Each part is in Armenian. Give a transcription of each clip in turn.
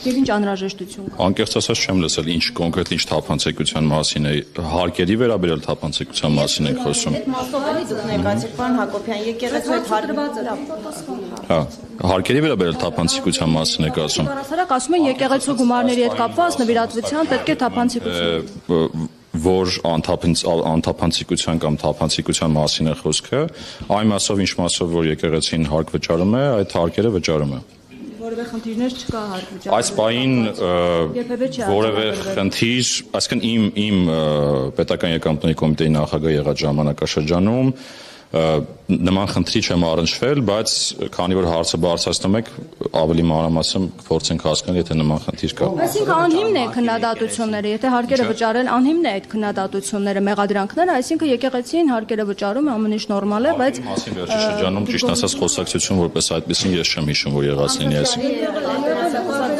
Եվ ինչ անհրաժեշտություն կա։ Անկեղծ ասած չեմ լսել ինչ կոնկրետ ինչ թափանցիկության մասին է, հարկերի վերաբերյալ թափանցիկության մասին ենք խոսում։ Այդ մասով էլի դուք ներկայացիք, պարոն Հակոբյան, եկեղեցու այդ Հա, հարկերի վերաբերյալ թափանցիկության մասին եք ասում։ Առասարակ ասում են եկեղեցու գումարների հետ կապված նվիրատվության պետք է թափանցիկություն։ Որ անթափանցիկության կամ թափանցիկության մասին է խոսքը, այն մասով ինչ մասով որ եկեղեցին հարկ վճարում է, այդ հարկերը վճարում է։ Որևէ խնդիրներ չկա հարկ վճարելու։ Այս պահին որևէ խնդիր, այսինքն իմ պետական եկամուտների կոմիտեի նախագահ եղած ժամանակաշրջանում նման խնդրի չեմ առնչվել, բայց քանի որ հարցը բարձրացնում եք, ավելի մանրամասն փորձենք հասկանալ, եթե նման խնդիր կա։ Այսինքն անհիմն է քննադատությունները, եթե հարկերը վճարեն, անհիմն է այդ քննադատությունները, մեղադրանքները, այսինքն եկեղեցին հարկերը վճարում է, ամեն ինչ նորմալ է, բայց մասին վերջի շրջանում ճիշտ ասած խոսակցություն որպես այդպեսին ես չեմ հիշում, որ եղած լինի այսինքն։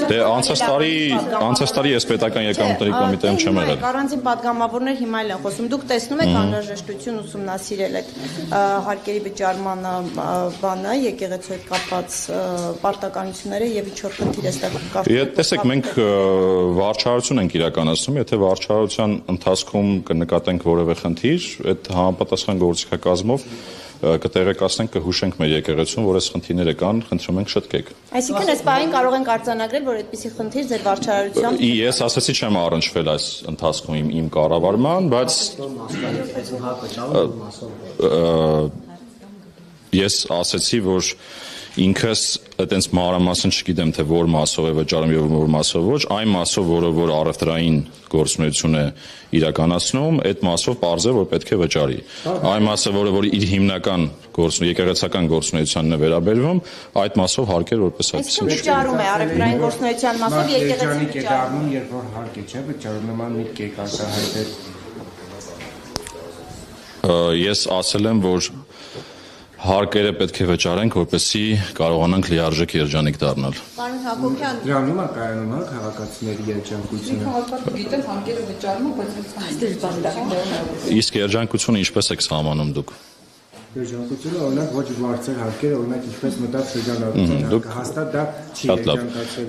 Դե անցած տարի ես պետական եկամուտների կոմիտեում չեմ եղել։ Առանձին պատգամավորներ հիմա էլ են խոսում։ Դուք տեսնում եք անհրաժեշտություն ուսումնասիրել այդ հարկերի վճարման բանը, եկեղեցու հետ կապված պարտականությունները եւ ինչ որ խնդիր է ստեղ կա։ Տեսեք, մենք վարչարություն ենք իրականացնում, եթե վարչարության ընթացքում կնկատենք որևէ խնդիր, այդ համապատասխան գործիքակազմով կտեղեկացնենք, կհուշենք մեր եկեղեցուն, որ այս խնդիրները կան, խնդրում ենք շտկեք։ Այսինքն այս պահին կարող ենք արձանագրել, որ այդպիսի խնդիր ձեր վարչարությամբ Ես ասացի չեմ առնչվել այս ընթացքում իմ կառավարման, բայց ես ասացի, որ ինքս այտենց մանրամասն չգիտեմ, թե որ մասով է վճարում եւ որ մասով ոչ, այն մասով, որ առևտրային գործունեություն է իրականացնում, այդ մասով պարզ է, որ պետք է վճարի։ Այն մասը, որ իր հիմնական եկեղեցական գործունեությանն է վերաբերվում, այդ մասով հարկեր որպես այդպեսին վճարում է առևտրային գործունեության մասով եկեղեցին վճարում, երբ որ հարկ է, չէ, վճարում նման միտք եք արտահայտել։ Ես ասել եմ, որ հարկերը պետք է վճարենք, որպեսզի կարողանանք լիարժեք երջանիկ դառնալ։ Պարոն Հակոբյան, դրանում է կայանում հա քաղաքացիների երջանկությունը։ Գիտեմ հարկերը վճարում, բայց Իսկ երջանկությունը ինչպես եք սահմանում դուք։ Երջանկությունը օրինակ ոչ բարձր հարկերը, օրինակ ինչպես մտավ շրջանառության հարկը, հաստատ դա չի երջանկացել։